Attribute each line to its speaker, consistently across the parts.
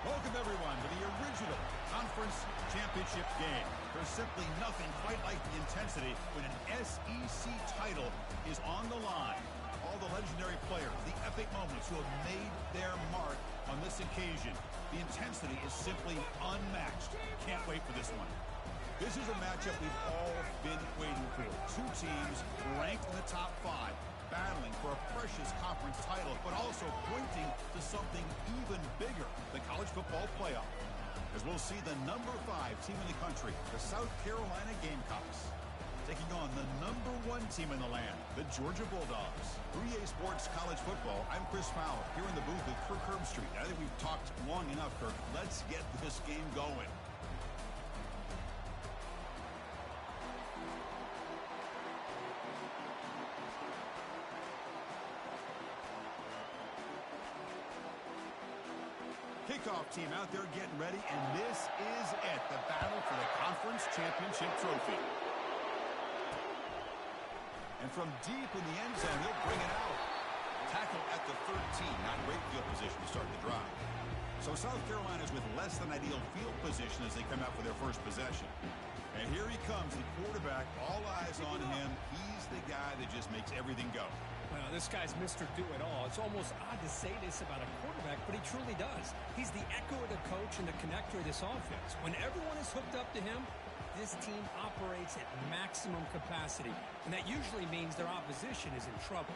Speaker 1: Welcome, everyone, to the original conference championship game. There's simply nothing quite like the intensity when an SEC title is on the line. All the legendary players, the epic moments who have made their mark on this occasion. The intensity is simply unmatched. Can't wait for this one. This is a matchup we've all been waiting for. Two teams ranked in the top 5. Battling for a precious conference title, but also pointing to something even bigger, the college football playoff. As we'll see the number 5 team in the country, the South Carolina Gamecocks, taking on the number 1 team in the land, the Georgia Bulldogs. 3A Sports College Football, I'm Chris Fowler, here in the booth with Kirk Herbstreit. I think we've talked long enough, Kirk. Let's get this game going. Kickoff team out there getting ready, and this is it, the battle for the conference championship trophy. And from deep in the end zone, he'll bring it out. Tackle at the 13, not great field position to start the drive. So South Carolina's with less than ideal field position as they come out for their first possession. And here he comes, the quarterback, all eyes on him. He's the guy that just makes everything go.
Speaker 2: Well, this guy's Mr. Do-It-All. It's almost odd to say this about a quarterback, but he truly does. He's the echo of the coach and the connector of this offense. When everyone is hooked up to him, this team operates at maximum capacity, and that usually means their opposition is in trouble.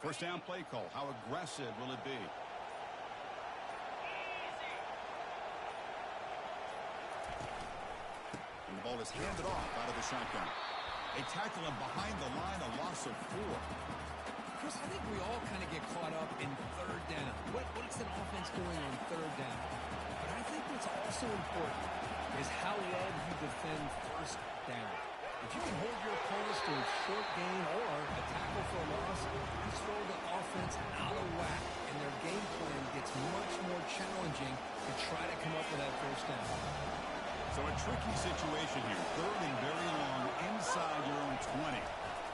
Speaker 1: First down play call. How aggressive will it be? And the ball is handed off out of the shotgun. They tackle him behind the line, a loss of 4.
Speaker 2: Chris, I think we all kind of get caught up in third down. What's an offense doing on third down? But I think what's also important is how well you defend first down. If you can hold your opponents to a short gain or a tackle for a loss, you throw the offense out of whack, and their game plan gets much more challenging to try to come up with that first down.
Speaker 1: So a tricky situation here. Third and very long inside your own 20.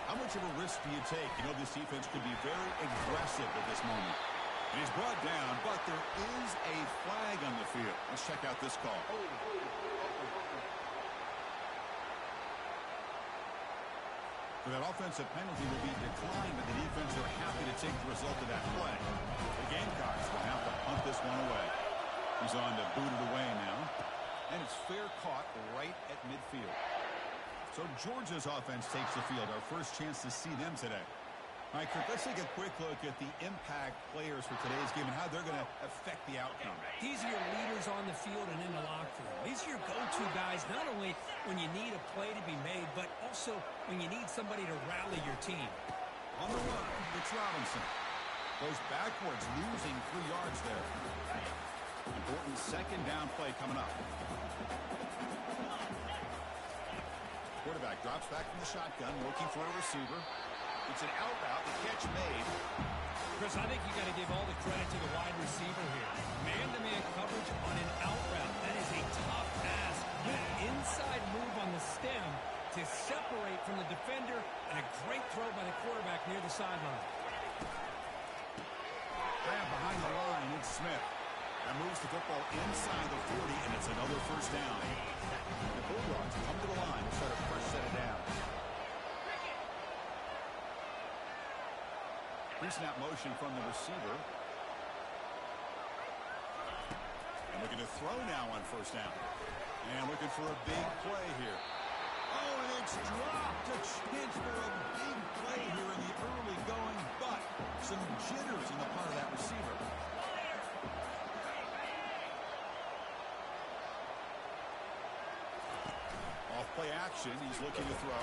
Speaker 1: How much of a risk do you take? You know, this defense could be very aggressive at this moment. And he's brought down, but there is a flag on the field. Let's check out this call. For that offensive penalty will be declined, but the defense are happy to take the result of that play. The Gamecocks will have to punt this one away. He's on to boot it away now. And it's fair caught right at midfield. So Georgia's offense takes the field. Our first chance to see them today. All right, Kirk, let's take a quick look at the impact players for today's game and how they're going to affect the outcome.
Speaker 2: These are your leaders on the field and in the locker room. These are your go-to guys, not only when you need a play to be made, but also when you need somebody to rally your team.
Speaker 1: On the run, it's Robinson. Goes backwards, losing 3 yards there. Important second down play coming up. Quarterback drops back from the shotgun, looking for a receiver. It's an out route, the catch made.
Speaker 2: Chris, I think you got to give all the credit to the wide receiver here. Man-to-man coverage on an out route. That is a tough ask. Good inside move on the stem to separate from the defender, and a great throw by the quarterback near the sideline.
Speaker 1: Grab behind the line, it's Smith. That moves the football inside the 40, and it's another first down. The Bulldogs come to the line to start a fresh set of downs. Pre-snap motion from the receiver. And looking to throw now on first down. And looking for a big play here. Oh, and it's dropped. A chance for a big play here in the early going, but some jitters on the part of that receiver. Off play action, he's looking to throw.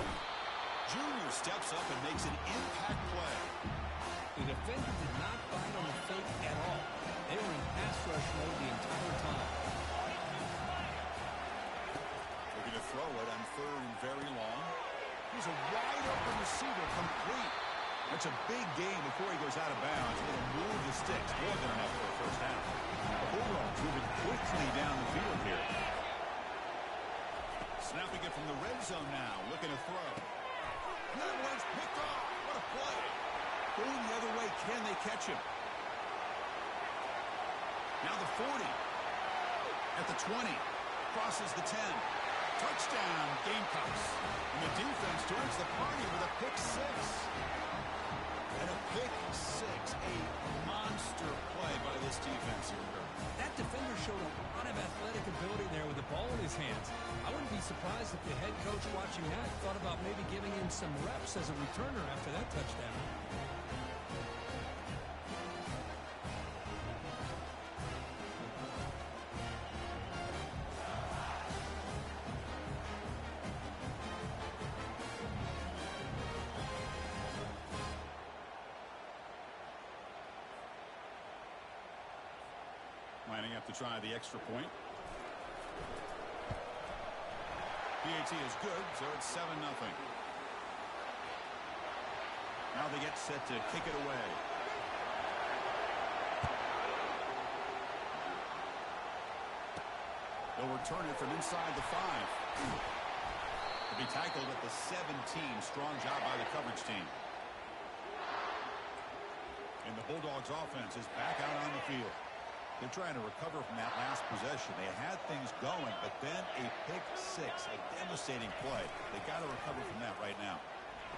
Speaker 1: Junior steps up and makes an impact play.
Speaker 2: The defender did not bite on the fake at all. They were in pass rush mode the entire time.
Speaker 1: Looking to throw it on third and very long. He's a wide open receiver, complete. That's a big gain before he goes out of bounds. It'll move the sticks. More than enough for a first down. The Bulldogs moving quickly down the field here. Snapping it from the red zone now. Looking to throw. That one's picked off. What a play. Going the other way. Can they catch him? Now the 40. At the 20. Crosses the 10. Touchdown, Gamecocks. And the defense joins the party with a pick six. And a pick six. A monster play by this defense here.
Speaker 2: That defender showed a lot of athletic ability there with the ball in his hands. I wouldn't be surprised if the head coach watching that thought about maybe giving him some reps as a returner after that touchdown.
Speaker 1: Lining up to try the extra point. PAT is good, so it's 7-0. Now they get set to kick it away. They'll return it from inside the 5. They'll be tackled at the 17. Strong job by the coverage team. And the Bulldogs offense is back out on the field. They're trying to recover from that last possession. They had things going, but then a pick six, a devastating play. They got to recover from that right now.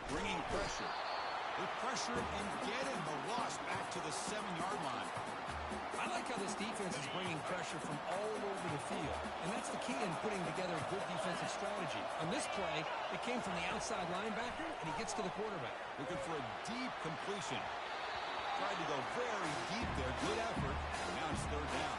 Speaker 1: Bringing pressure. They pressure and get him. The loss back to the 7-yard line.
Speaker 2: I like how this defense is bringing pressure from all over the field, and that's the key in putting together a good defensive strategy. On this play, it came from the outside linebacker, and he gets to the quarterback.
Speaker 1: Looking for a deep completion. Tried to go very deep there. Good effort. Now it's third down.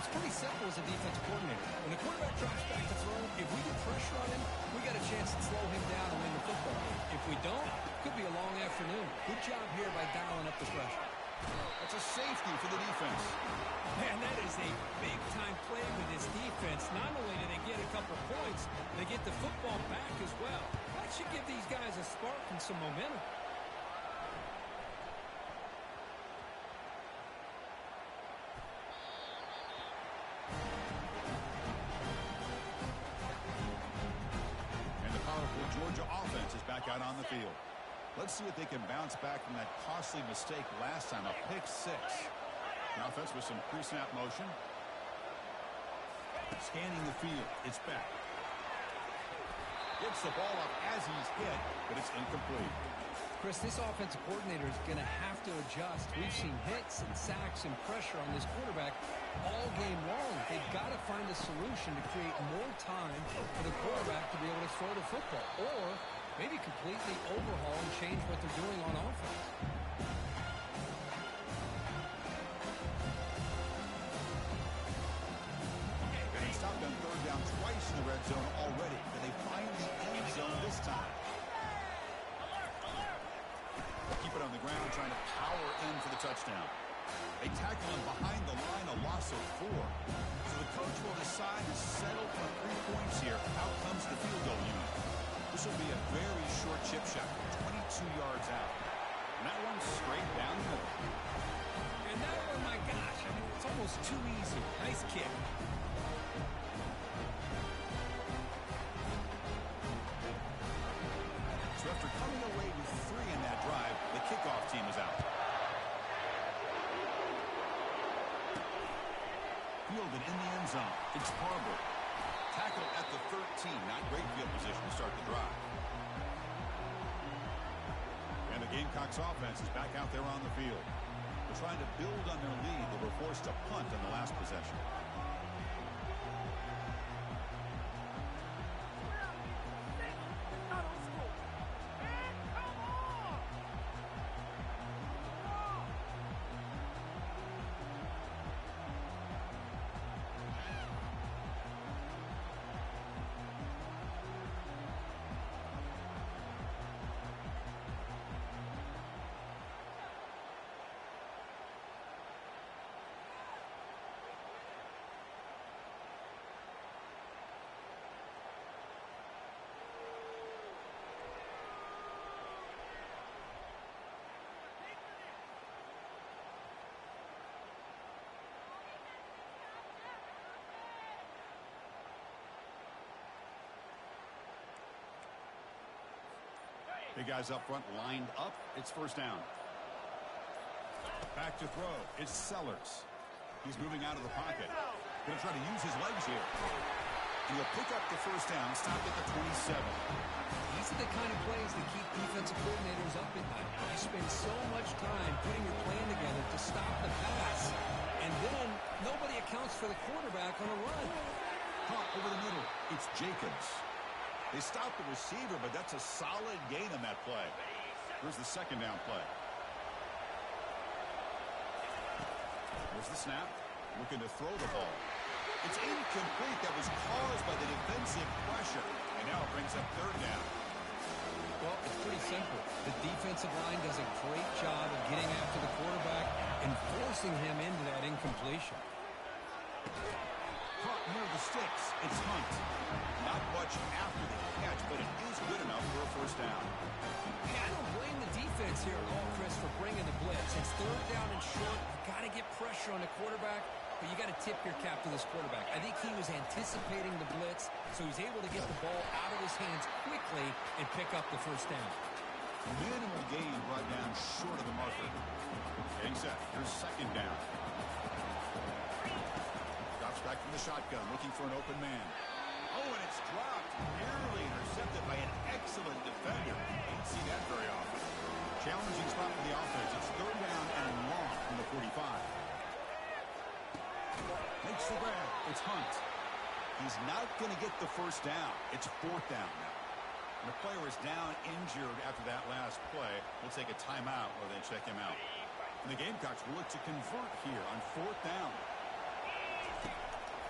Speaker 2: It's pretty simple as a defensive coordinator. When the quarterback drops back to throw, if we get pressure on him, we got a chance to slow him down and win the football game. If we don't, it could be a long afternoon. Good job here by dialing up the pressure.
Speaker 1: That's a safety for the defense.
Speaker 2: Man, that is a big-time play with this defense. Not only do they get a couple points, they get the football back as well. That should give these guys a spark and some momentum.
Speaker 1: Georgia offense is back out on the field. Let's see if they can bounce back from that costly mistake last time, a pick six. The offense with some pre-snap motion. Scanning the field. It's back. Gets the ball up as he's hit, but it's incomplete.
Speaker 2: Chris, this offensive coordinator is going to have to adjust. We've seen hits and sacks and pressure on this quarterback all game long. They've got to find a solution to create more time for the quarterback to be able to throw the football, or maybe completely overhaul and change what they're doing on offense.
Speaker 1: They stopped on third down twice in the red zone already. Can they find the end zone this time? Keep it on the ground, trying to power in for the touchdown. They tackle him behind the line, a loss of 4. So the coach will decide to settle for 3 points here. Out comes the field goal unit. This will be a very short chip shot, 22 yards out. And that one's straight down the middle.
Speaker 2: And that one, my gosh, I mean, it's almost too easy. Nice kick.
Speaker 1: So after coming away with 3 in that drive, the kickoff team is out. Fielded in the end zone. It's Barber. Tackled at the 13. Not great field position to start the drive. And the game Gamecocks offense is back out there on the field. They're trying to build on their lead. They were forced to punt on the last possession. Big guys up front lined up. It's first down. Back to throw. It's Sellers. He's moving out of the pocket. Going to try to use his legs here. And he'll pick up the first down. Stopped at the 27.
Speaker 2: These are the kind of plays that keep defensive coordinators up at night. You spend so much time putting your plan together to stop the pass, and then nobody accounts for the quarterback on a run.
Speaker 1: Caught over the middle. It's Jacobs. They stopped the receiver, but that's a solid gain on that play. Here's the second down play. Here's the snap. Looking to throw the ball. It's incomplete. That was caused by the defensive pressure. And now it brings up third down.
Speaker 2: Well, it's pretty simple. The defensive line does a great job of getting after the quarterback and forcing him into that incompletion.
Speaker 1: Caught near the sticks. It's Hunt. Not much after the catch, but it is good enough for a first down.
Speaker 2: Hey, I don't blame the defense here at all, Chris, for bringing the blitz. It's third down and short. You got to get pressure on the quarterback, but you got to tip your cap to this quarterback. I think he was anticipating the blitz, so he's able to get the ball out of his hands quickly and pick up the first down.
Speaker 1: Minimal gain brought down short of the marker. Getting set. Here's second down. Drops back from the shotgun, looking for an open man. Oh, and it's dropped. Nearly intercepted by an excellent defender. Don't see that very often. Challenging spot for the offense. It's third down and long from the 45. Makes the grab. It's Hunt. He's not going to get the first down. It's fourth down now. And the player is down injured after that last play. We'll take a timeout while they check him out. And the Gamecocks will look to convert here on fourth down.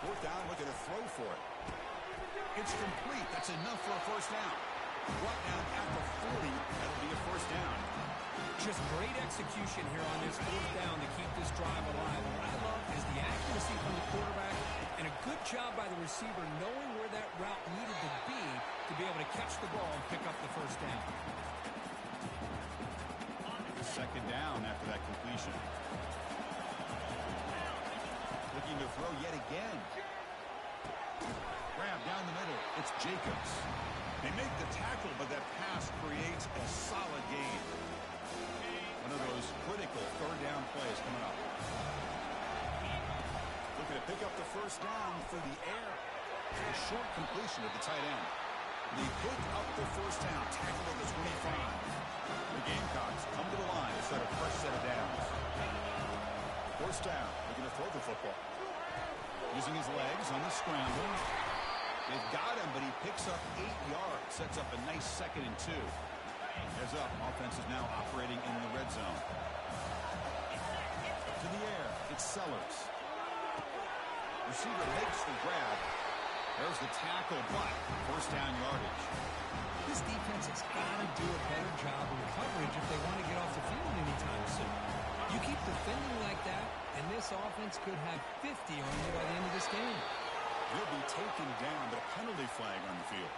Speaker 1: Fourth down, looking to throw for it. It's complete. That's enough for a first down. Brought down at the 40. That'll be a first down.
Speaker 2: Just great execution here on this fourth down to keep this drive alive. What I love is the accuracy from the quarterback and a good job by the receiver knowing where that route needed to be able to catch the ball and pick up the first down.
Speaker 1: Second down after that completion. Looking to throw yet again. Grab down the middle. It's Jacobs. They make the tackle, but that pass creates a solid gain. One of those critical third down plays coming up. Looking to pick up the first down through the air. A short completion at the tight end. They pick up the first down, tackled at the 25. The Gamecocks come to the line to set a fresh set of downs. First down, looking to throw the football. Using his legs on the scramble. They've got him, but he picks up 8 yards. Sets up a nice 2nd and 2. Heads up, offense is now operating in the red zone. To the air, it's Sellers. Receiver makes the grab. There's the tackle, but first down yardage.
Speaker 2: This defense has got to do a better job in coverage if they want to get off the field anytime soon. You keep defending like that, and this offense could have 50 on you by the end of this game.
Speaker 1: He'll be taken down, but a penalty flag on the field.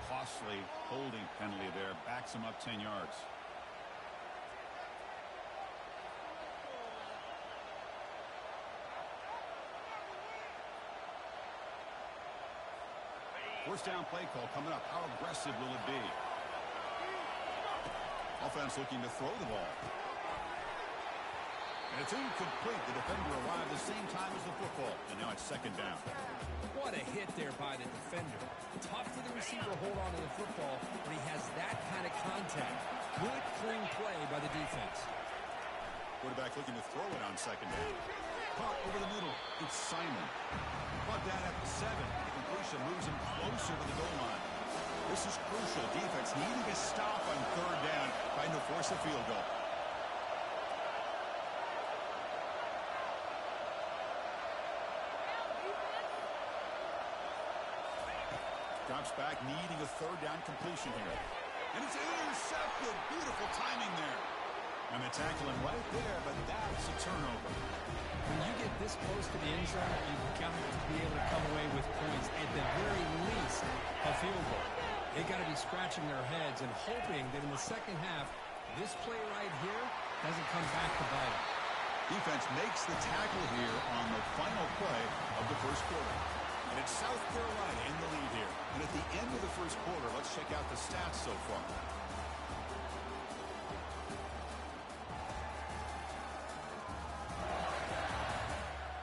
Speaker 1: Costly holding penalty there. Backs him up 10 yards. First down play call coming up. How aggressive will it be? Offense looking to throw the ball. And it's incomplete. The defender arrived the same time as the football. And now it's second down.
Speaker 2: What a hit there by the defender. Tough for the receiver to hold on to the football when he has that kind of contact. Good, clean play by the defense.
Speaker 1: Quarterback looking to throw it on second down. Caught over the middle. It's Simon. Brought down at the 7. The completion moves him closer to the goal line. This is crucial. Defense needing a stop on third down, trying to force a field goal. Drops back, needing a third down completion here. And it's intercepted. Beautiful timing there. And the tackling right there, but that's a turnover.
Speaker 2: When you get this close to the end zone, you've got to be able to come away with points, at the very least, a field goal. They've got to be scratching their heads and hoping that in the second half, this play right here doesn't come back to bite them.
Speaker 1: Defense makes the tackle here on the final play of the first quarter. And it's South Carolina in the lead here. And at the end of the first quarter, let's check out the stats so far.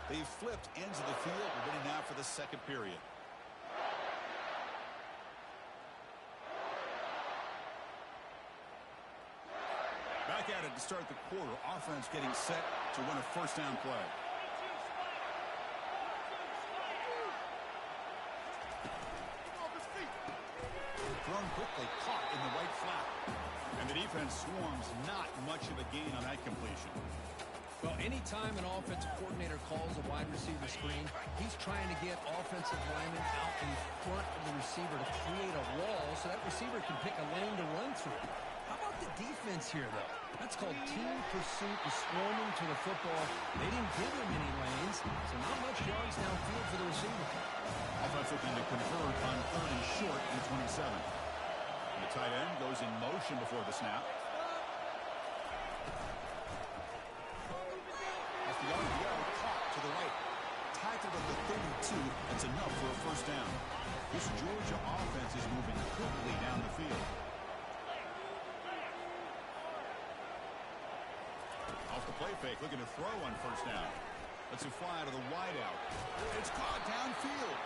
Speaker 1: They've flipped ends of the field. We're ready now for the second period. Back at it to start the quarter. Offense getting set to win a first down play. Thrown quickly, caught in the right flat. And the defense swarms, not much of a gain on that completion.
Speaker 2: Well, anytime an offensive coordinator calls a wide receiver screen, he's trying to get offensive linemen out in front of the receiver to create a wall so that receiver can pick a lane to run through. How about the defense here, though? That's called team pursuit and swarming to the football. They didn't give him any lanes, so not much yards downfield for the receiver.
Speaker 1: Offense looking to convert on third and short in 27. And the tight end goes in motion before the snap. Off the yard, caught to the right. Tackled at the 32. That's enough for a first down. This Georgia offense is moving quickly down the field. Off the play fake, looking to throw on first down. Lets it fly out of the wideout. It's caught downfield.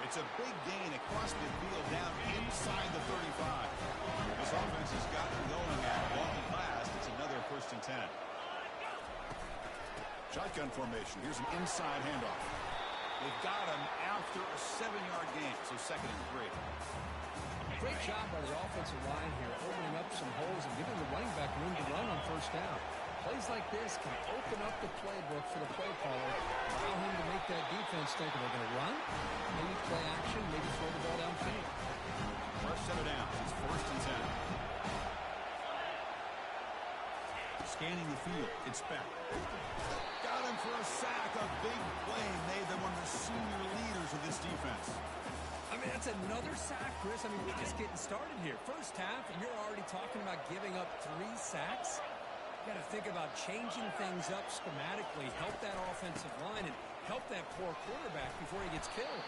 Speaker 1: It's a big gain across midfield down inside the 35. This offense has gotten going at long last. It's another first and 10. Shotgun formation. Here's an inside handoff. They've got him after a 7-yard gain, so second and 3.
Speaker 2: Great job by the offensive line here, opening up some holes and giving the running back room to run on first down. Plays like this can open up the playbook for the play caller, allow him to make that defense think, are they going to run? Maybe play action, maybe throw the ball downfield.
Speaker 1: Rush set it down. It's first and 10. Scanning the field. It's back. Got him for a sack. A big play made them one of the senior leaders of this defense.
Speaker 2: I mean, that's another sack, Chris. I mean, we're just getting started here. First half, and you're already talking about giving up 3 sacks. You got to think about changing things up schematically, help that offensive line, and help that poor quarterback before he gets killed.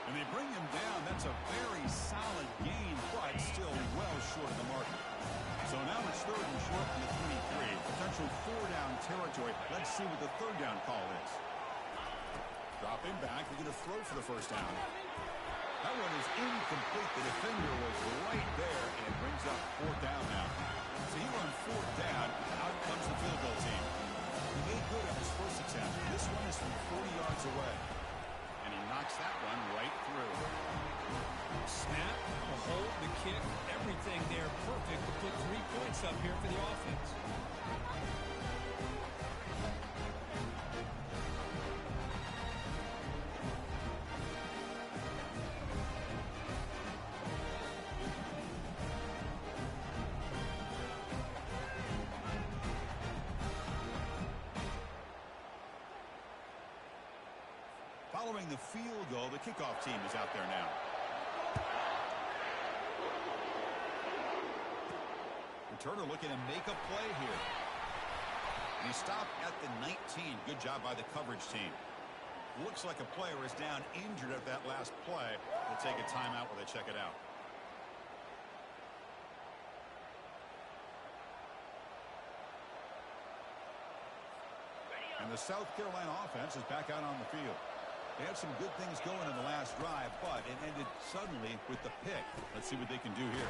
Speaker 1: And they bring him down. That's a very solid gain, but still well short of the market. So now it's third and short from the 23. Potential 4-down territory. Let's see what the third down call is. Drop him back. They're going to throw for the first down. That one is incomplete. The defender was right there, and it brings up 4th down now. So he on 4th down. Out comes the field goal team. He made good on his first attempt. This one is from 40 yards away. And he knocks that one right through.
Speaker 2: Snap, the hold, the kick, everything there perfect to put 3 points up here for the offense.
Speaker 1: Following the field goal, the kickoff team is out there now. Returner looking to make a play here. And he stopped at the 19. Good job by the coverage team. Looks like a player is down injured at that last play. They'll take a timeout while they check it out. And the South Carolina offense is back out on the field. They had some good things going in the last drive, but it ended suddenly with the pick. Let's see what they can do here.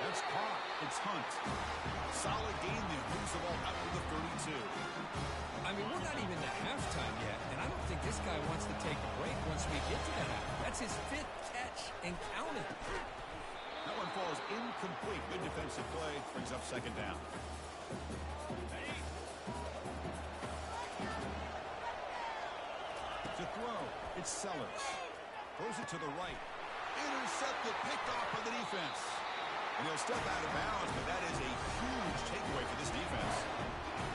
Speaker 1: That's caught. It's Hunt. Solid game there. Moves the ball out to the 32.
Speaker 2: I mean, we're not even to halftime yet, and I don't think this guy wants to take a break once we get to the half. That's his 5th catch and counting.
Speaker 1: That one falls incomplete. Good defensive play. Brings up second down. To throw, it's Sellers. Throws it to the right. Intercepted, picked off by the defense. And he'll step out of bounds, but that is a huge takeaway for this defense.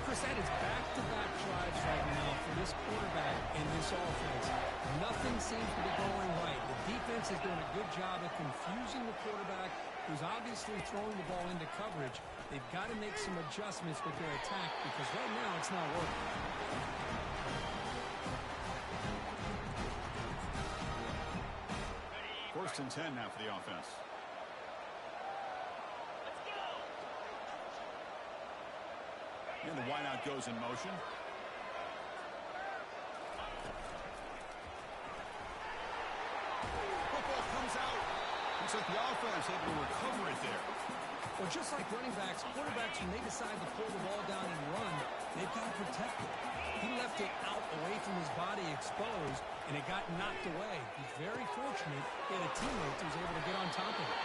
Speaker 2: Chris, that is back-to-back drives right now for this quarterback and this offense. Nothing seems to be going right. The defense is doing a good job of confusing the quarterback, who's obviously throwing the ball into coverage. They've got to make some adjustments with their attack because right now it's not working.
Speaker 1: First and 10 now for the offense. And the wideout goes in motion. Football comes out. Looks like the offense able to recover it there.
Speaker 2: Well, just like running backs, quarterbacks, when they decide to pull the ball down and run, they've got to protect it. He left it out away from his body exposed, and it got knocked away. He's very fortunate he had a teammate who was able to get on top of it.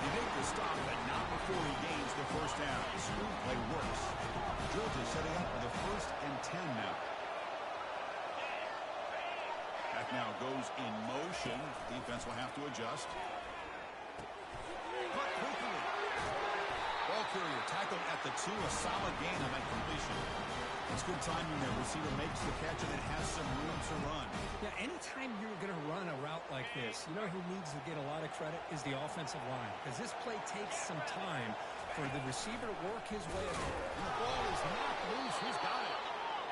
Speaker 1: He made the stop, but not before he gains the first down. The screenplay works. Georgia setting up for the 1st and 10 now. Back now goes in motion. Defense will have to adjust. Caught quickly. Ball carrier tackled at the 2. A solid gain on that completion. It's good timing there. Receiver makes the catch and it has some room to run.
Speaker 2: Yeah, anytime you're going to run a route like this, you know who needs to get a lot of credit is the offensive line. Because this play takes some time for the receiver to work his way up.
Speaker 1: And the ball is knocked loose. Who's got it?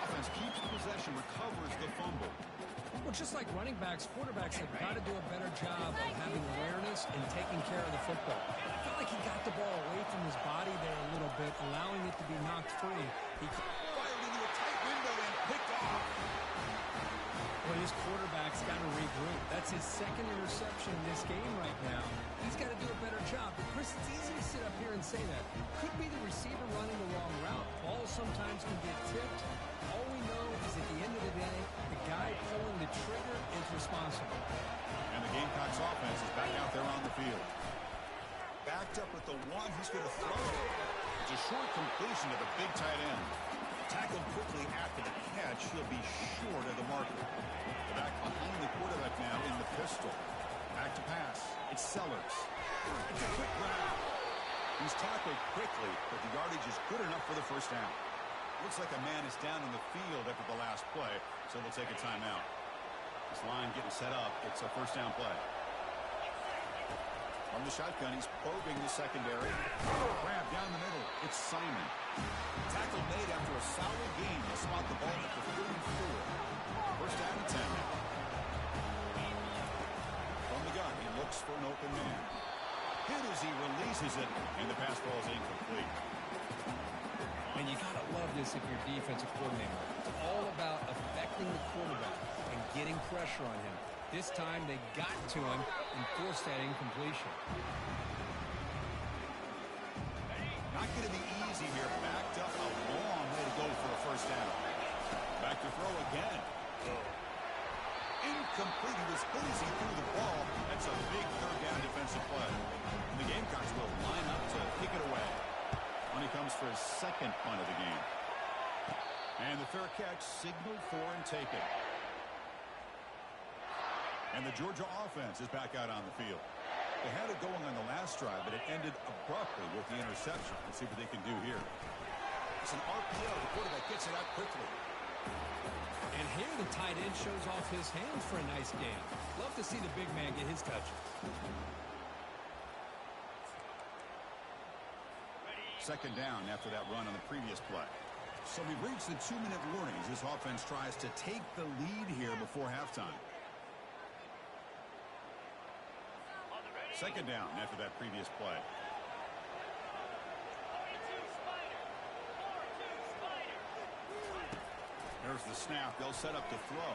Speaker 1: Offense keeps possession, recovers the fumble.
Speaker 2: Well, just like running backs, quarterbacks have got to do a better job of having awareness and taking care of the football. I felt like he got the ball away from his body there a little bit, allowing it to be knocked free. He
Speaker 1: fired into a tight window and picked off.
Speaker 2: Well, his quarterback's got to regroup. That's his 2nd interception in this game right now. He's got to do a better job. But Chris, it's easy to sit up here and say that. Could be the receiver running the wrong route. Balls sometimes can get tipped. All we know is at the end of the day, the guy pulling the trigger is responsible.
Speaker 1: And the Gamecocks offense is back out there on the field. Backed up at the 1, he's going to throw. It's a short completion to the big tight end. Tackled quickly after the catch. He'll be short of the marker. Back behind the quarterback now in the pistol. Back to pass. It's Sellers. It's a quick grab. He's tackled quickly, but the yardage is good enough for the first down. Looks like a man is down in the field after the last play, so they'll take a timeout. This line getting set up. It's a first down play. From the shotgun, he's probing the secondary. Grab down the middle. It's Simon. Tackle made after a solid game to spot the ball at the 34. First down and 10 now. From the gun, he looks for an open man. Hit as he releases it, and the pass ball is incomplete.
Speaker 2: And you got to love this if you're defensive coordinator. It's all about affecting the quarterback and getting pressure on him. This time they got to him and forced that incompletion.
Speaker 1: Not going to be easy here. Backed up a long way to go for a first down. Back to throw again. Incomplete. He was hit as he threw the ball. That's a big third down defensive play. And the Gamecocks will line up to kick it away. When he comes for his 2nd punt of the game. And the fair catch signaled for and taken. And the Georgia offense is back out on the field. They had it going on the last drive, but it ended abruptly with the interception. Let's see what they can do here. It's an RPO. The quarterback gets it out quickly.
Speaker 2: And here the tight end shows off his hands for a nice game. Love to see the big man get his touch.
Speaker 1: Second down after that run on the previous play. So we've reached the 2-minute warning as this offense tries to take the lead here before halftime. Second down after that previous play. There's the snap. They'll set up to throw.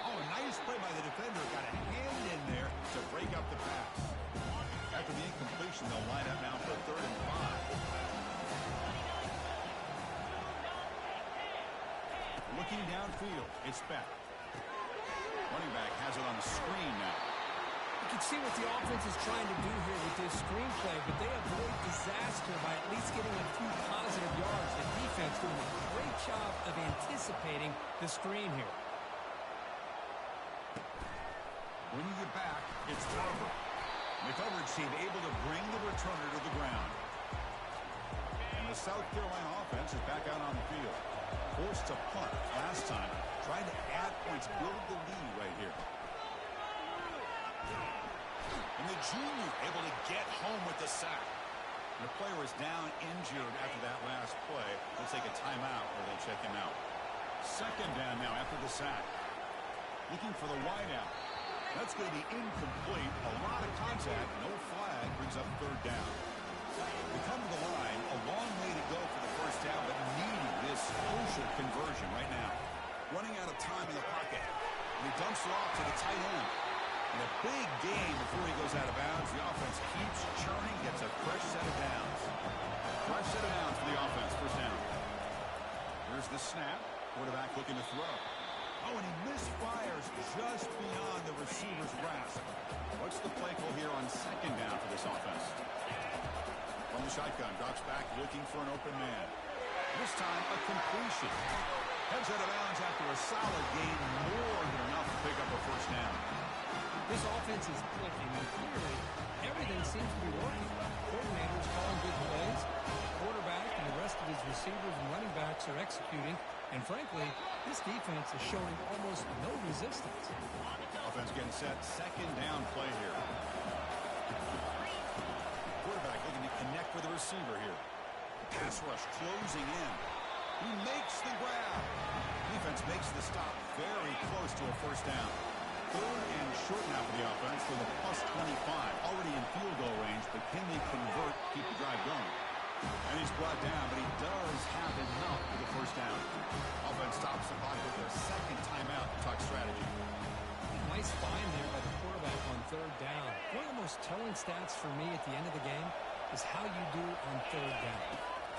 Speaker 1: Oh, a nice play by the defender. Got a hand in there to break up the pass. After the incompletion, they'll line up now for 3rd and 5. Looking downfield, it's Beck. Running back has it on the screen now.
Speaker 2: You can see what the offense is trying to do here with this screenplay, but they avoid disaster by at least getting a few positive yards. The defense doing a great job of anticipating the screen here.
Speaker 1: Bringing it back, it's Barber. The coverage team able to bring the returner to the ground. And the South Carolina offense is back out on the field. Forced to punt last time. Trying to add points, build the lead right here. And the junior able to get home with the sack. And the player is down injured after that last play. They'll take a timeout or they'll check him out. 2nd down now after the sack. Looking for the wideout. That's going to be incomplete. A lot of contact. No flag. Brings up 3rd down. They come to the line. A long way to go for the 1st down, but needing this crucial conversion right now. Running out of time in the pocket. And he dumps it off to the tight end. And a big gain before he goes out of bounds. The offense keeps churning. Gets a fresh set of downs. Fresh set of downs for the offense. 1st down. Here's the snap. Quarterback looking to throw. Oh, and he misfires just beyond the receiver's grasp. What's the play call here on 2nd down for this offense? From the shotgun, drops back looking for an open man. This time, a completion. Heads out of bounds after a solid gain, more than enough to pick up a 1st down.
Speaker 2: This offense is clicking, and clearly everything seems to be working. Coordinators calling good plays. Quarterback and the rest of his receivers and running backs are executing. And frankly, this defense is showing almost no resistance.
Speaker 1: Offense getting set. 2nd down play here. Quarterback looking to connect with the receiver here. Pass rush closing in. He makes the grab. Defense makes the stop very close to a 1st down. 3rd and short now for the offense for the +25. Already in field goal range, but can they convert, keep the drive going? And he's brought down, but he does have enough for the 1st down. Offense stops the clock with their 2nd timeout to talk strategy.
Speaker 2: Nice find there by the quarterback on 3rd down. One of the most telling stats for me at the end of the game is how you do on 3rd down.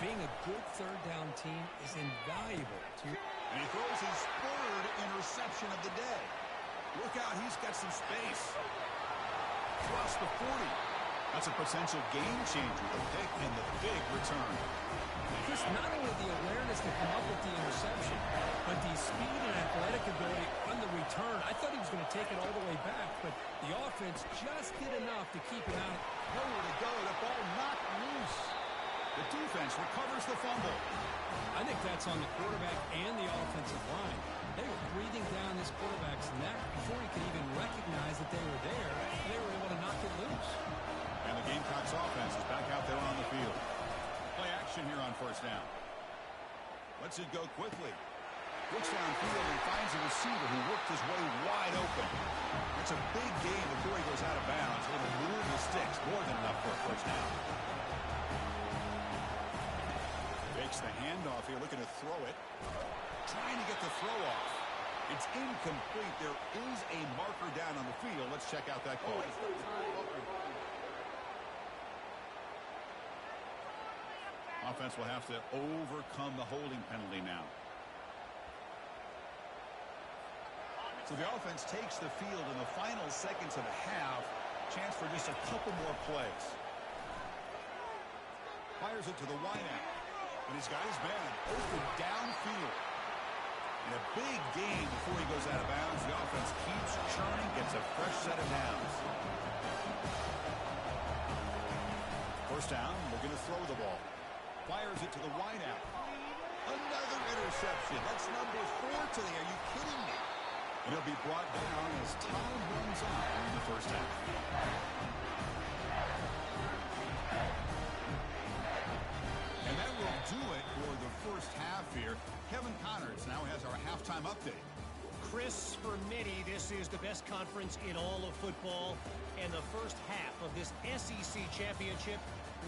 Speaker 2: Being a good 3rd down team is invaluable to you.
Speaker 1: And he throws his 3rd interception of the day. Look out, he's got some space. Across the 40. That's a potential game changer, the pick and the big return.
Speaker 2: Chris, not only the awareness to come up with the interception, but the speed and athletic ability on the return. I thought he was going to take it all the way back, but the offense just did enough to keep it out.
Speaker 1: Nowhere to go, the ball knocked loose. The defense recovers the fumble.
Speaker 2: I think that's on the quarterback and the offensive line. They were breathing down this quarterback's neck before he could even recognize that they were there. They were able to knock it loose.
Speaker 1: And the Gamecocks offense is back out there on the field. Play action here on 1st down. Lets it go quickly. Looks downfield and finds a receiver who worked his way wide open. It's a big gain before he goes out of bounds. Able to move the sticks. More than enough for a 1st down. Takes the handoff here, looking to throw it. Trying to get the throw off. It's incomplete. There is a marker down on the field. Let's check out that call. Offense will have to overcome the holding penalty now. So the offense takes the field in the final seconds of the half. Chance for just a couple more plays. Fires it to the wideout. And he's got his man open downfield. And a big gain before he goes out of bounds. The offense keeps churning, gets a fresh set of downs. 1st down, looking to throw the ball. Fires it to the wideout. Another interception. That's number 4 today. Are you kidding me? And he'll be brought down as time runs out in the 1st half. And that will do it for the 1st half here. Kevin Connors now has our halftime update.
Speaker 3: Chris, for many, this is the best conference in all of football. And the 1st half of this SEC championship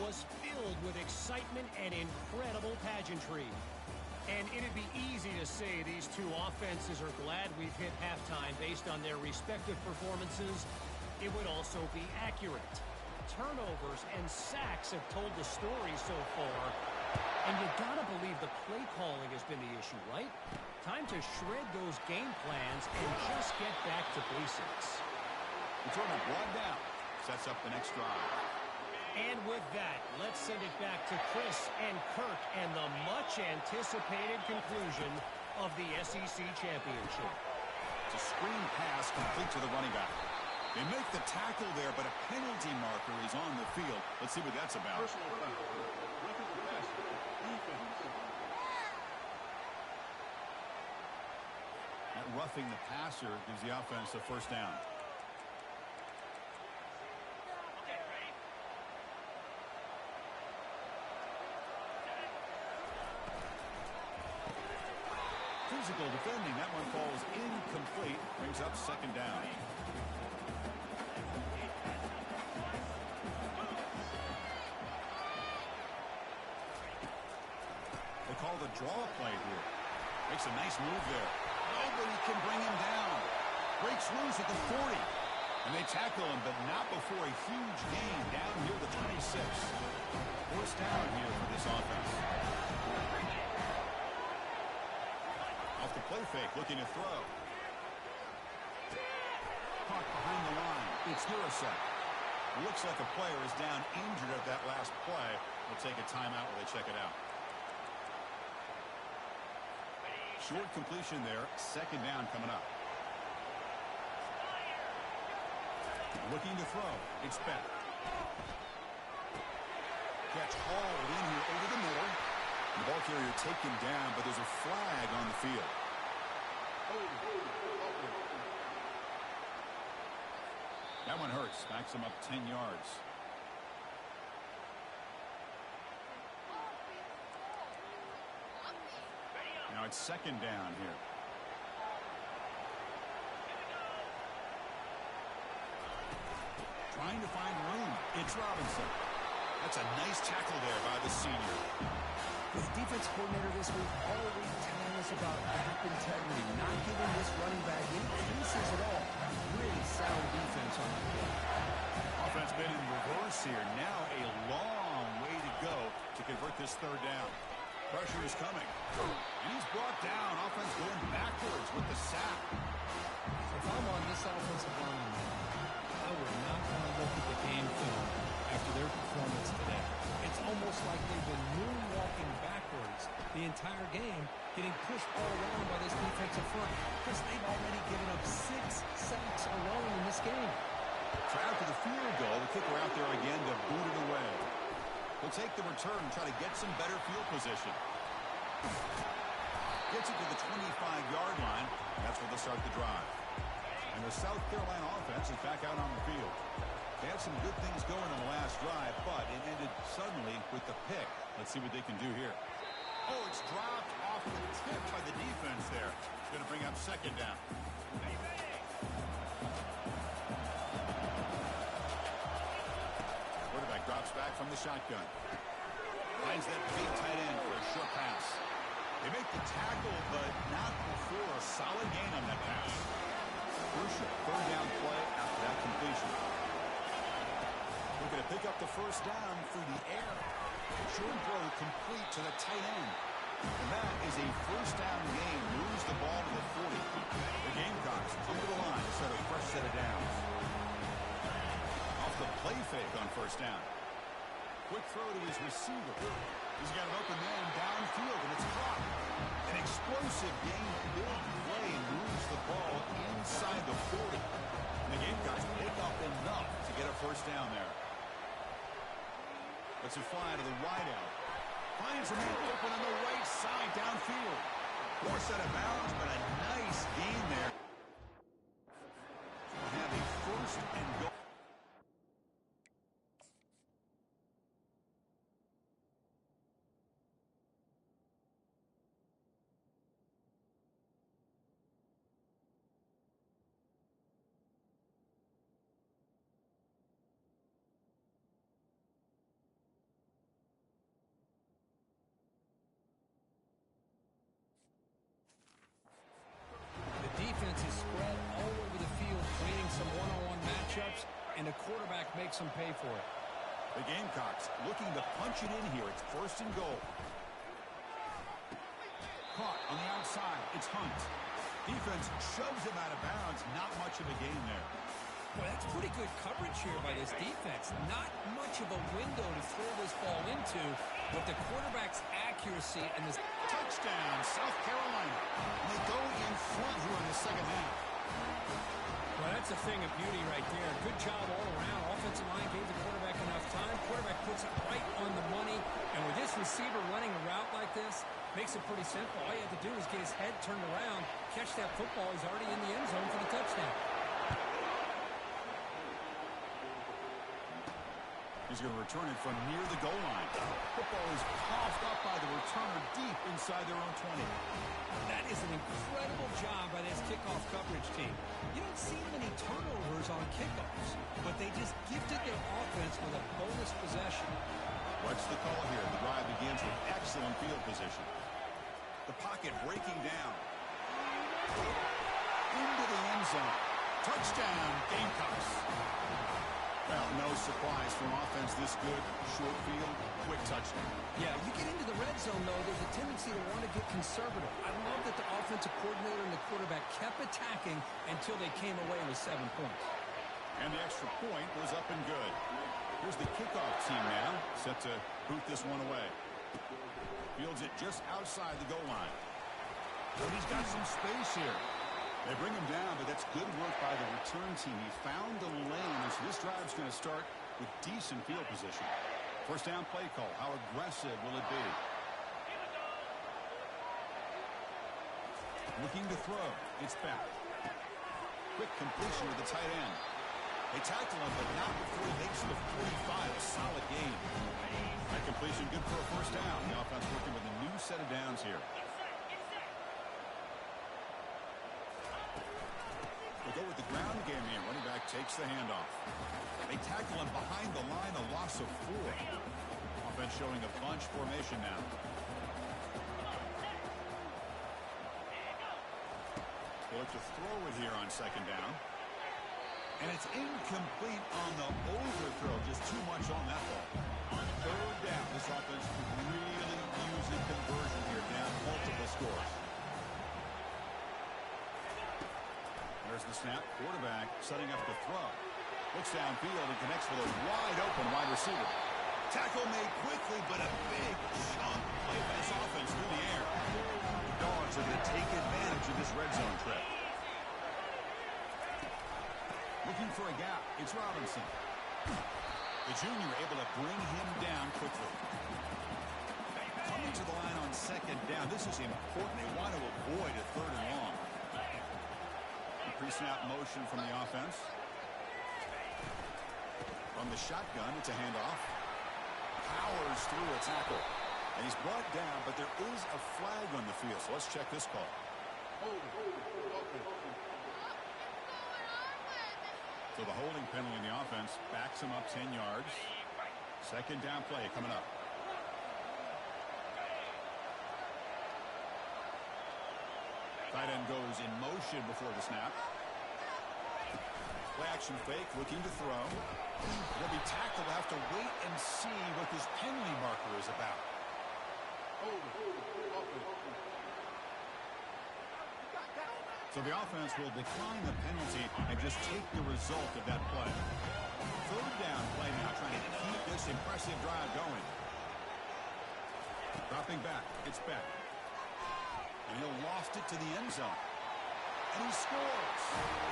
Speaker 3: was filled with excitement and incredible pageantry. And it'd be easy to say these two offenses are glad we've hit halftime based on their respective performances. It would also be accurate. Turnovers and sacks have told the story so far. And you gotta believe the play calling has been the issue, right? Time to shred those game plans and just get back to basics.
Speaker 1: Return on brought down. Sets up the next drive.
Speaker 3: And with that, let's send it back to Chris and Kirk and the much-anticipated conclusion of the SEC Championship.
Speaker 1: It's a screen pass complete to the running back. They make the tackle there, but a penalty marker is on the field. Let's see what that's about. That roughing the passer gives the offense a first down. Physical defending. That one falls incomplete. Brings up second down. They call the draw play here. Makes a nice move there. Nobody can bring him down. Breaks loose at the 40. And they tackle him, but not before a huge gain down near the 26. First down here for this offense. Off the play fake, looking to throw. Caught behind the line. It's Nurasek. Looks like a player is down injured at that last play. We'll take a timeout while they check it out. Short completion there. Second down coming up. Looking to throw. It's Beck. Catch hauled in here over the middle. The ball carrier taken down, but there's a flag on the field. That one hurts. Backs him up 10 yards. Now it's second down here. Trying to find room. It's Robinson. That's a nice tackle there by the senior.
Speaker 2: The defense coordinator this week always telling us about back integrity, not giving this running back any pieces at all. Really sound defense on the field.
Speaker 1: Offense been in reverse here. Now a long way to go to convert this third down. Pressure is coming. And he's brought down. Offense going backwards with the sack.
Speaker 2: If I'm on this offensive line, I would not want to look at the game film after their performance today. It's almost like they've been moonwalking backwards the entire game, getting pushed all around by this defensive front. Because they've already given up 6 sacks alone in this game.
Speaker 1: So after the field goal, the kicker out there again to boot it away. He'll take the return and try to get some better field position. Gets it to the 25-yard line. That's where they'll start the drive. And the South Carolina offense is back out on the field. They had some good things going in the last drive, but it ended suddenly with the pick. Let's see what they can do here. Oh, it's dropped off the tip by the defense there. It's going to bring up second down. Quarterback drops back from the shotgun. Finds that big tight end for a short pass. They make the tackle, but not before a solid gain on that pass. Crucial third down play after that completion. Looking to pick up the first down through the air. Short throw complete to the tight end. And that is a first down gain. Moves the ball to the 40. The Gamecocks come to the line to set a fresh set of downs. Off the play fake on first down. Quick throw to his receiver. He's got an open man downfield, and it's caught. An explosive game. Big play moves the ball inside the 40. And the Gamecocks pick up enough to get a first down there. Let's it fly to the wideout. Finds a man open on the right side downfield. Forced out of bounds, but a nice gain there. We'll have a first and goal.
Speaker 2: the quarterback makes them pay for it.
Speaker 1: The Gamecocks looking to punch it in here. It's 1st and goal. Caught on the outside. It's Hunt. Defense shoves him out of bounds. Not much of a gain there.
Speaker 2: Boy, that's pretty good coverage here by this defense. Not much of a window to throw this ball into, but the quarterback's accuracy and this...
Speaker 1: Touchdown, South Carolina. And they go in front here in the second half.
Speaker 2: Well, that's a thing of beauty right there. Good job all around. Offensive line gave the quarterback enough time. Quarterback puts it right on the money. And with this receiver running a route like this, makes it pretty simple. All you have to do is get his head turned around, catch that football. He's already in the end zone for the touchdown.
Speaker 1: He's going to return it from near the goal line. Football is coughed up by the returner deep inside their own 20.
Speaker 2: That is an incredible job by this kickoff coverage team. You don't see many turnovers on kickoffs, but they just gifted their offense with a bonus possession.
Speaker 1: What's the call here? The drive begins with excellent field position. The pocket breaking down. Into the end zone. Touchdown, Gamecocks. Well, no surprise from offense this good. Short field, quick touchdown.
Speaker 2: Yeah, you get into the red zone, though, there's a tendency to want to get conservative. I love that the offensive coordinator and the quarterback kept attacking until they came away with 7 points.
Speaker 1: And the extra point was up and good. Here's the kickoff team now, set to boot this one away. Fields it just outside the goal line. And he's got some space here. They bring him down, but that's good work by the return team. He found the lane, and so this drive's going to start with decent field position. 1st down play call. How aggressive will it be? Looking to throw. It's back. Quick completion to the tight end. They tackle him, but not before he makes it to 45. A solid gain. That completion good for a 1st down. The offense working with a new set of downs here. They go with the ground game here. Running back takes the handoff. They tackle him behind the line, a loss of 4. Offense showing a bunch formation now. They look to throw it here on 2nd down. And it's incomplete on the overthrow. Just too much on that ball. 3rd down. This offense really using conversion here. Down multiple scores. There's the snap. Quarterback setting up the throw. Looks downfield and connects with a wide open wide receiver. Tackle made quickly, but a big chunk play by this offense through the air. The Dogs are going to take advantage of this red zone trip. Looking for a gap. It's Robinson. The junior able to bring him down quickly. Coming to the line on 2nd down. This is important. They want to avoid a 3rd and long. Pre-snap motion from the offense. From the shotgun, it's a handoff. Powers through a tackle. And he's brought down, but there is a flag on the field. So let's check this call. So the holding penalty in the offense backs him up 10 yards. 2nd down play coming up. Tight end goes in motion before the snap. Play action fake, looking to throw. He'll be tackled. Have to wait and see what this penalty marker is about. So the offense will decline the penalty and just take the result of that play. 3rd down play now, trying to keep this impressive drive going. Dropping back, it's back. And he'll loft it to the end zone. And he scores.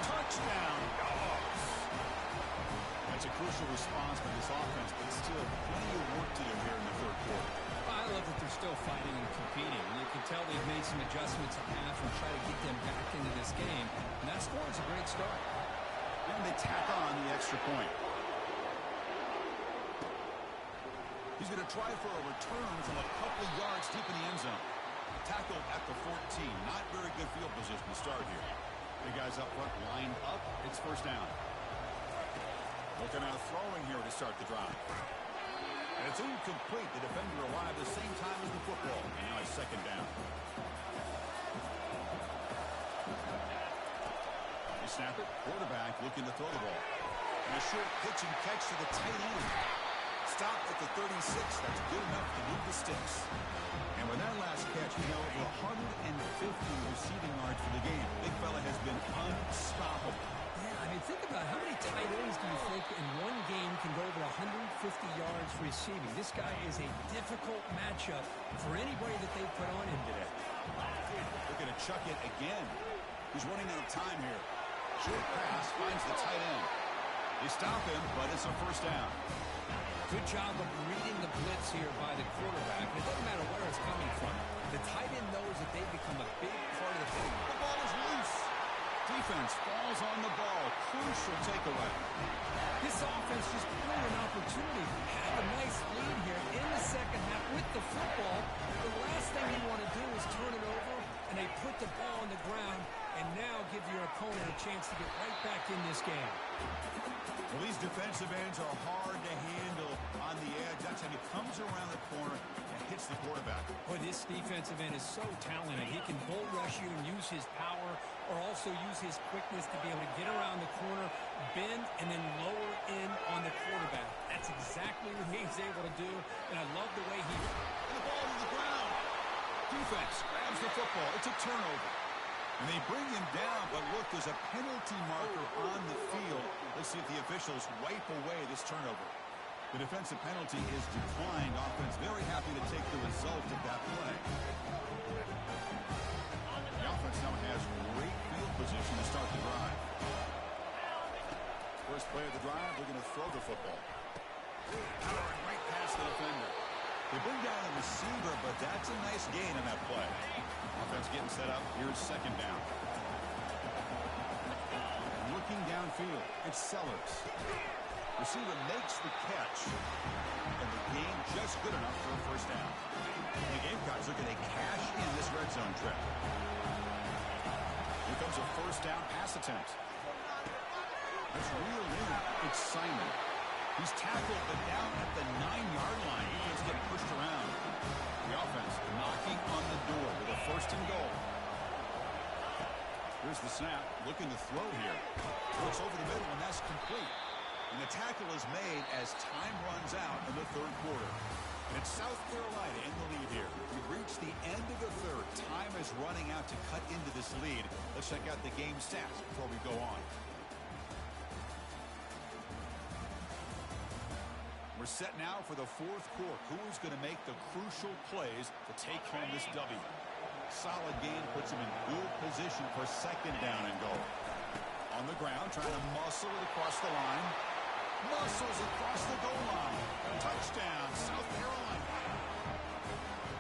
Speaker 1: Touchdown, Dogs. That's a crucial response by this offense, but still plenty of work to do here in the 3rd quarter.
Speaker 2: I love that they're still fighting and competing. And you can tell they've made some adjustments at half and try to get them back into this game. And that score is a great start.
Speaker 1: And they tack on the extra point. He's going to try for a return from a couple of yards deep in the end zone. Tackled at the 14. Not very good field position to start here. The guys up front lined up. It's 1st down. Looking out throwing here to start the drive. And it's incomplete. The defender arrived at the same time as the football. And now it's 2nd down. They snap it. Quarterback looking to throw the ball. A short pitch and catch to the tight end. Stop at the 36. That's good enough to move the sticks. And with that last catch, he's now over 150 receiving yards for the game. Big fella has been unstoppable.
Speaker 2: Yeah, I mean, think about how many tight ends do you think in one game can go over 150 yards receiving? This guy is a difficult matchup for anybody that they put on him today.
Speaker 1: They're going to chuck it again. He's running out of time here. Short pass finds the tight end. They stop him, but it's a first down.
Speaker 2: Good job of reading the blitz here by the quarterback. It doesn't matter where it's coming from. The tight end knows that they've become a big part of the team.
Speaker 1: The ball is loose. Defense falls on the ball. Crucial takeaway.
Speaker 2: This offense just blew an opportunity. Have a nice lead here in the second half with the football. The last thing you want to do is turn it over, and they put the ball on the ground and now give your opponent a chance to get right back in this game.
Speaker 1: Well, these defensive ends are hard to handle on the edge. That's how he comes around the corner and hits the quarterback.
Speaker 2: Boy, this defensive end is so talented. He can bull rush you and use his power, or also use his quickness to be able to get around the corner, bend, and then lower in on the quarterback. That's exactly what he's able to do, and I love the way he...
Speaker 1: And the ball to the ground. Defense grabs the football. It's a turnover. And they bring him down, but look, there's a penalty marker on the field. Let's see if the officials wipe away this turnover. The defensive penalty is declined. Offense very happy to take the result of that play. The offense now has great field position to start the drive. First play of the drive, they're going to throw the football. Powering right past the defender. They bring down the receiver, but that's a nice gain on that play. Offense getting set up. Here's second down. Looking downfield, it's Sellers. Receiver makes the catch, and the gain just good enough for a first down. The Gamecocks are going to cash in this red zone trip. Here comes a first down pass attempt. That's reeled in. It's Simon. He's tackled, but down at the 9-yard line. He's getting pushed around. The offense knocking on the door with a first and goal. Here's the snap. Looking to throw here. Looks over the middle, and that's complete. And the tackle is made as time runs out in the third quarter. And it's South Carolina in the lead here. We've reached the end of the third. Time is running out to cut into this lead. Let's check out the game stats before we go on. We're set now for the fourth quarter. Who's going to make the crucial plays to take home this W? Solid game puts him in good position for second down and goal. On the ground, trying to muscle it across the line. Muscles across the goal line. Touchdown, South Carolina.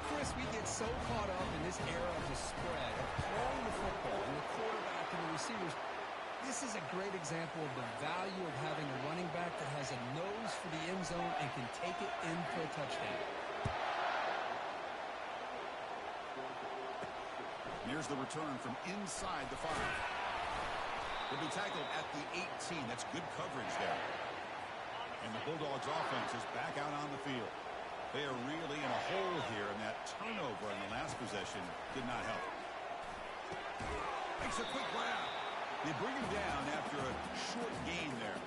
Speaker 2: Chris, we get so caught up in this era of the spread, of throwing the football, and the quarterback and the receivers. This is a great example of the value of having a running back that has a nose for the end zone and can take it in for a touchdown.
Speaker 1: Here's the return from inside the 5. He'll be tackled at the 18. That's good coverage there. And the Bulldogs offense is back out on the field. They are really in a hole here, and that turnover in the last possession did not help. Makes a quick grab. They bring him down after a short gain there.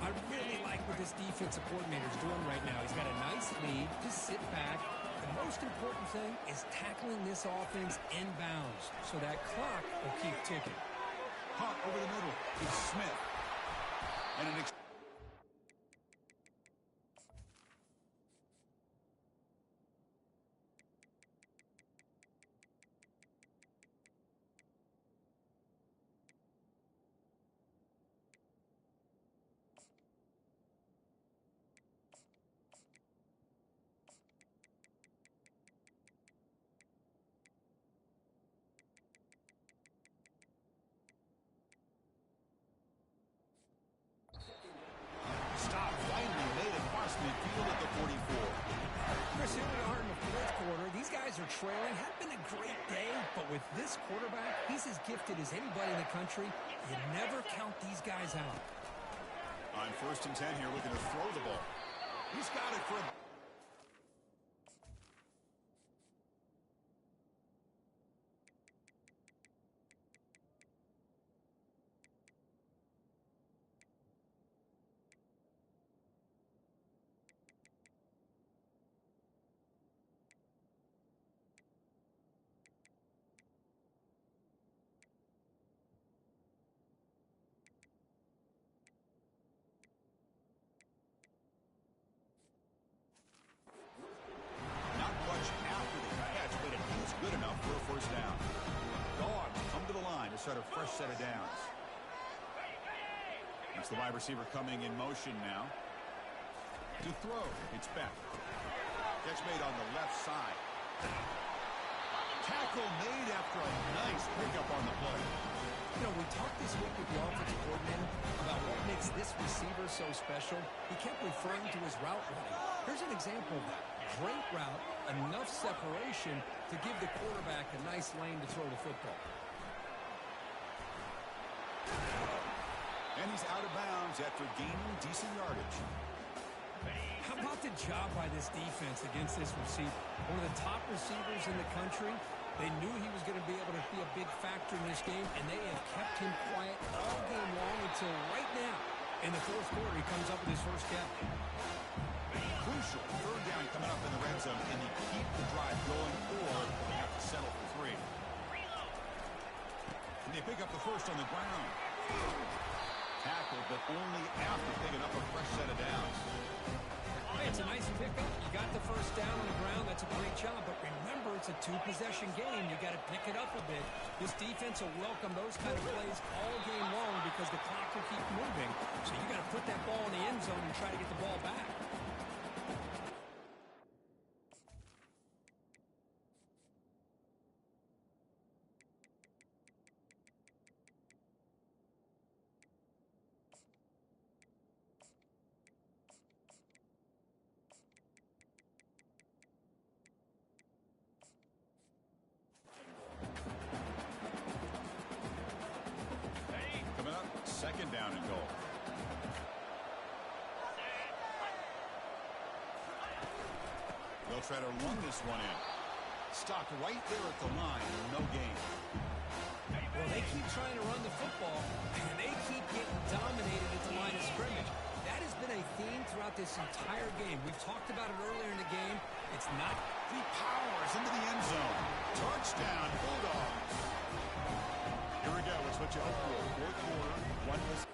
Speaker 2: I really like what this defensive coordinator is doing right now. He's got a nice lead. Just sit back. The most important thing is tackling this offense inbounds so that clock will keep ticking.
Speaker 1: Hunt over the middle. It's Smith. And an stop finally made across midfield at the 44.
Speaker 2: Chris, here we are in the fourth quarter. These guys are trailing. Had been a great day, but with this quarterback, he's as gifted as anybody in the country. You never count these guys out.
Speaker 1: On 1st and 10 here, looking to throw the ball. He's got it for a... fresh set of downs. It's the wide receiver coming in motion now. To throw, it's back. Catch made on the left side. Tackle made after a nice pickup on the play.
Speaker 2: You know, we talked this week with the offensive coordinator about what makes this receiver so special. He kept referring to his route running. Here's an example of that. Great route, enough separation to give the quarterback a nice lane to throw the football.
Speaker 1: And he's out of bounds after gaining decent yardage.
Speaker 2: How about the job by this defense against this receiver? One of the top receivers in the country. They knew he was going to be able to be a big factor in this game, and they have kept him quiet all game long until right now. In the fourth quarter, he comes up with his first catch.
Speaker 1: Crucial third down coming up in the red zone. Can he keep the drive going, or they have to settle for 3? And they pick up the first on the ground. Tackled, but only after picking up a fresh set of downs.
Speaker 2: Hey, it's a nice pickup. You got the first down on the ground. That's a great job. But remember, it's a 2-possession game. You got to pick it up a bit. This defense will welcome those kind of plays all game long because the clock will keep moving. So you got to put that ball in the end zone and try to get the ball back.
Speaker 1: Second down and goal. They'll try to run this one in. Stopped right there at the line. No gain.
Speaker 2: Well, they keep trying to run the football, and they keep getting dominated at the line of scrimmage. That has been a theme throughout this entire game. We've talked about it earlier in the game. It's not...
Speaker 1: He powers into the end zone. Touchdown, Bulldogs. Here we go. It's what you hope for. Fourth quarter. One was...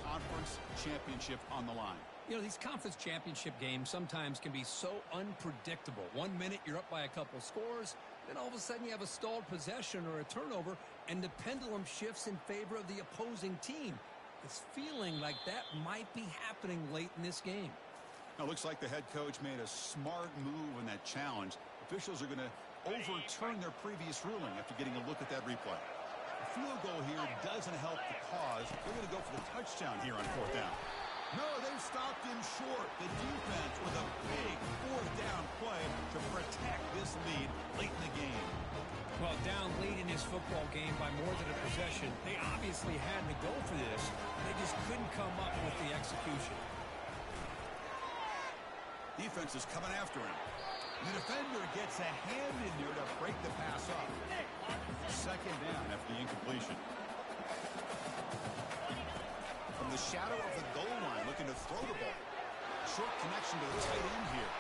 Speaker 1: Conference championship on the line.
Speaker 2: You know, these conference championship games sometimes can be so unpredictable. 1 minute you're up by a couple scores, then all of a sudden you have a stalled possession or a turnover, and the pendulum shifts in favor of the opposing team. It's feeling like that might be happening late in this game.
Speaker 1: Now, it looks like the head coach made a smart move in that challenge. Officials are going to overturn their previous ruling after getting a look at that replay. A field goal here doesn't help the cause. They're going to go for the touchdown here on fourth down. No, they've stopped him short. The defense with a big fourth down play to protect this lead late in the game.
Speaker 2: Well, down lead in this football game by more than a possession. They obviously had to go for this. They just couldn't come up with the execution.
Speaker 1: Defense is coming after him. The defender gets a hand in there to break the pass up. Second down after the incompletion. From the shadow of the goal line, looking to throw the ball. Short connection to the tight end here.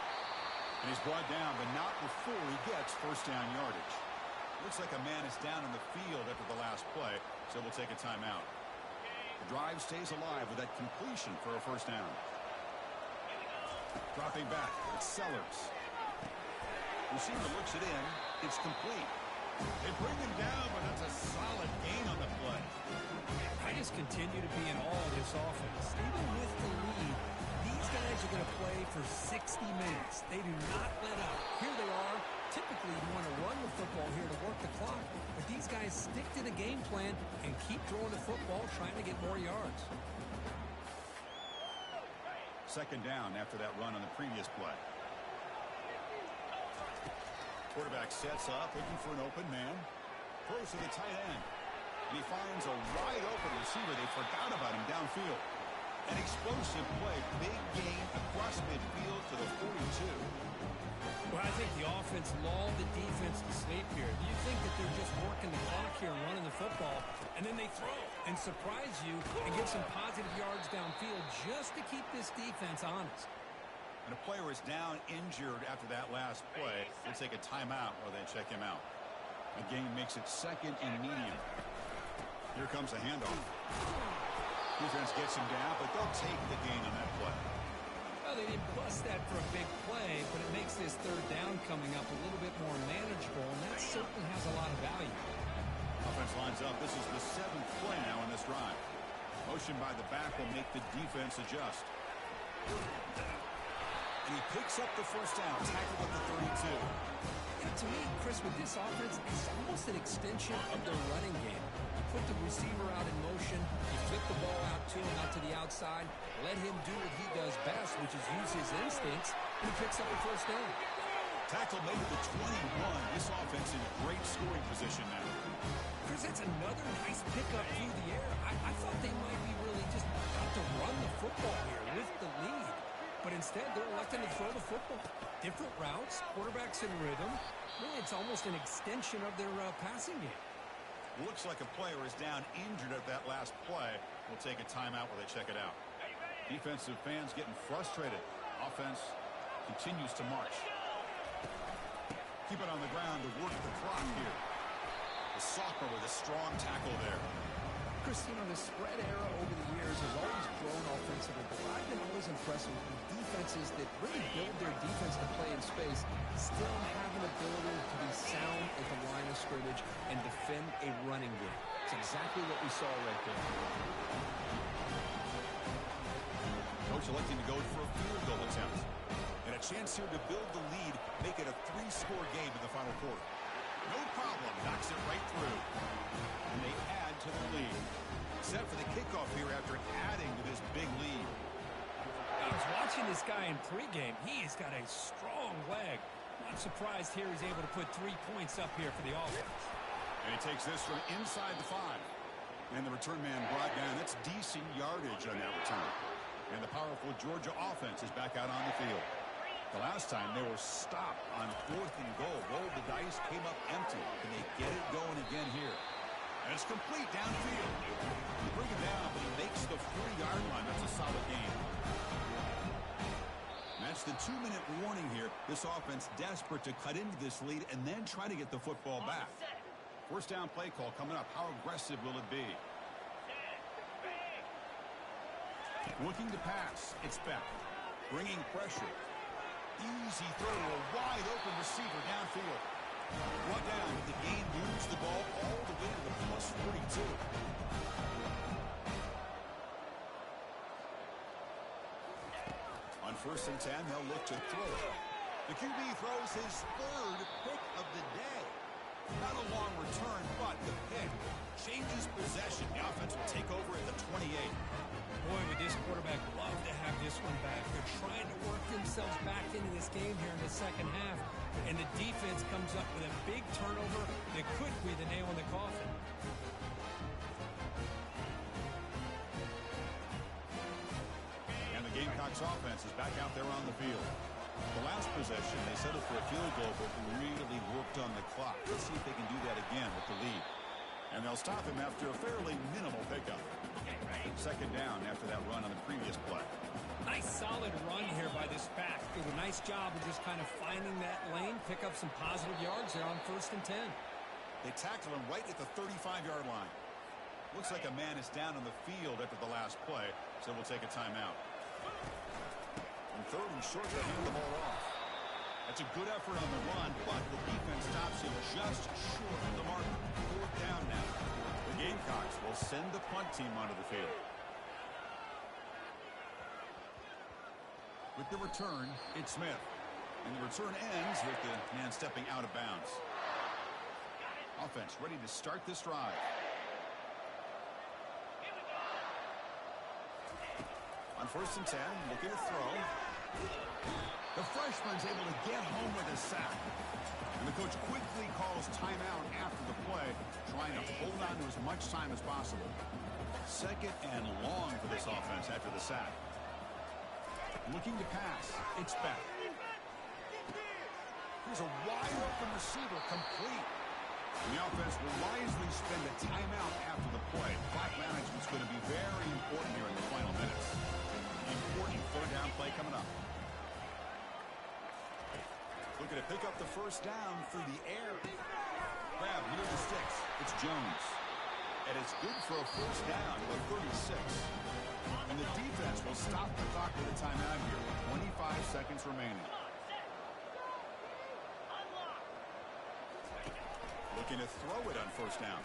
Speaker 1: And he's brought down, but not before he gets first down yardage. Looks like a man is down in the field after the last play, so we'll take a timeout. The drive stays alive with that completion for a first down. Dropping back, it's Sellers. Receiver looks it in. It's complete. They bring him down, but that's a solid gain on the play.
Speaker 2: I just continue to be in awe of this offense. Even with the lead, these guys are going to play for 60 minutes. They do not let up. Here they are. Typically, you want to run the football here to work the clock, but these guys stick to the game plan and keep throwing the football, trying to get more yards.
Speaker 1: Second down after that run on the previous play. Quarterback sets up, looking for an open man. Throws to the tight end. And he finds a wide open receiver. They forgot about him downfield. An explosive play. Big gain across midfield to the 42.
Speaker 2: Well, I think the offense lulled the defense to sleep here. Do you think that they're just working the clock here and running the football, and then they throw and surprise you and get some positive yards downfield just to keep this defense honest?
Speaker 1: And a player is down injured after that last play. They'll take a timeout while they check him out. The game makes it second and medium. Here comes a handoff. Defense gets him down, but they'll take the gain on that play.
Speaker 2: Well, they didn't bust that for a big play, but it makes this third down coming up a little bit more manageable, and that certainly has a lot of value.
Speaker 1: Offense lines up. This is the 7th play now in this drive. Motion by the back will make the defense adjust. And he picks up the first down, tackled at the 32.
Speaker 2: To me, Chris, with this offense, it's almost an extension of their running game. You put the receiver out in motion, you flip the ball out to him, out to the outside, let him do what he does best, which is use his instincts, and he picks up the first down.
Speaker 1: Tackle made at the 21. This offense in great scoring position now.
Speaker 2: Chris, that's another nice pickup through the air. I thought they might be really just about to run the football here with the lead. But instead, they're electing to throw the football. Different routes, quarterbacks in rhythm. Really, it's almost an extension of their passing game.
Speaker 1: Looks like a player is down injured at that last play. We'll take a timeout while they check it out. Defensive fans getting frustrated. Offense continues to march. Keep it on the ground to work the clock here. The sophomore with a strong tackle there.
Speaker 2: Chris, you know, the spread era over the years has always grown offensively, but I've been always impressed with defenses that really build their defense to play in space, still have an ability to be sound at the line of scrimmage and defend a running game. It's exactly what we saw right there.
Speaker 1: Coach electing to go for a field goal attempt. And a chance here to build the lead, make it a 3-score game in the final quarter. No problem, knocks it right through. And they add to the lead. Set for the kickoff here after adding to this big lead.
Speaker 2: I was watching this guy in pregame. He's got a strong leg. Not surprised here he's able to put 3 points up here for the offense.
Speaker 1: And he takes this from inside the 5. And the return man brought down. That's decent yardage on that return. And the powerful Georgia offense is back out on the field. The last time they were stopped on 4th and goal. Rolled the dice, came up empty. Can they get it going again here? And it's complete downfield. They bring him down, but he makes the 40-yard line. That's a solid game. That's the 2-minute warning here. This offense desperate to cut into this lead and then try to get the football back. First down play call coming up. How aggressive will it be? Looking to pass. It's back. Bringing pressure. Easy throw to a wide open receiver downfield. Brought down. The gain moves the ball all the way to the plus 42. On 1st and 10, they'll look to throw it. The QB throws his 3rd pick of the day. Not a long return, but the pick changes possession. The offense will take over at the 28.
Speaker 2: Boy, would this quarterback love to have this one back. They're trying to work themselves back into this game here in the second half. And the defense comes up with a big turnover that could be the nail in the coffin.
Speaker 1: And the Gamecocks offense is back out there on the field. The last possession, they settled for a field goal, but really worked on the clock. Let's see if they can do that again with the lead. And they'll stop him after a fairly minimal pickup. Second down after that run on the previous play.
Speaker 2: Nice solid run here by this back. Did a nice job of just kind of finding that lane, pick up some positive yards there on 1st and 10.
Speaker 1: They tackle him right at the 35-yard line. Looks like a man is down on the field after the last play, so we'll take a timeout. And 3rd and short, they hand the ball off. That's a good effort on the run, but the defense stops him just short of the mark. 4th down now. The Gamecocks will send the punt team onto the field. With the return, it's Smith. And the return ends with the man stepping out of bounds. Offense ready to start this drive. On 1st and 10, looking to throw. The freshman's able to get home with a sack. And the coach quickly calls timeout after the play, trying to hold on to as much time as possible. 2nd and long for this offense after the sack. Looking to pass. It's back. Here's a wide open receiver, complete. And the offense will wisely spend a timeout after the play. Clock management's going to be very important here in the final minutes. Important 3rd down play coming up. Looking to pick up the 1st down through the air. Grab near the sticks. It's Jones. And it's good for a 1st down with 36. And the defense will stop the clock with a timeout here. 25 seconds remaining. Looking to throw it on 1st down.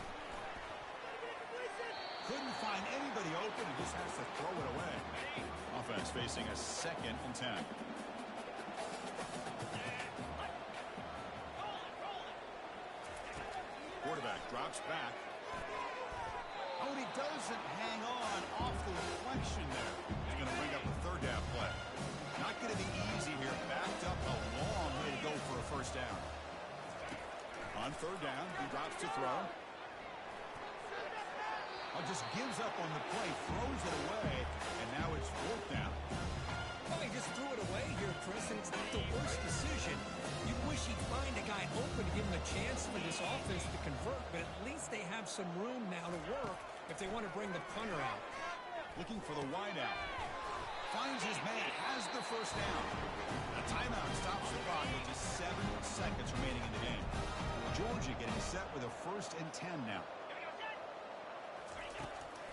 Speaker 1: Couldn't find anybody open and just has to throw it away. Offense facing a 2nd and 10. Quarterback drops back. Oh, and he doesn't hang on off the reflection there. He's going to bring up a 3rd down play. Not going to be easy here. Backed up a long way to go for a 1st down. On 3rd down, he drops to throw. Just gives up on the play, throws it away, and now it's 4th down.
Speaker 2: Oh, he just threw it away here, Chris, and it's not the worst decision. You wish he'd find a guy open to give him a chance for this offense to convert, but at least they have some room now to work if they want to bring the punter out.
Speaker 1: Looking for the wideout. Finds his man, has the 1st down. A timeout stops the clock with just 7 seconds remaining in the game. Georgia getting set with a 1st and 10 now.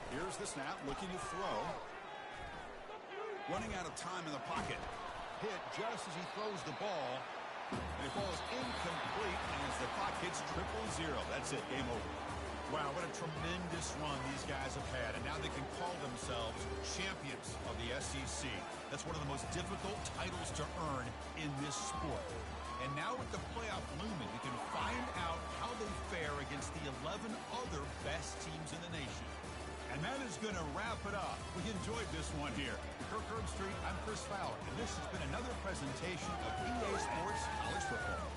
Speaker 1: Here's the snap, looking to throw. Running out of time in the pocket. Hit just as he throws the ball. And it falls incomplete, and as the clock hits 0-0, that's it, game over. Wow, what a tremendous run these guys have had, and now they can call themselves champions of the SEC. That's one of the most difficult titles to earn in this sport. And now with the playoff looming, we can find out how they fare against the 11 other best teams in the nation. And that is going to wrap it up. We enjoyed this one here. Kirk Herbstreit, I'm Chris Fowler, and this has been another presentation of EA Sports College Football.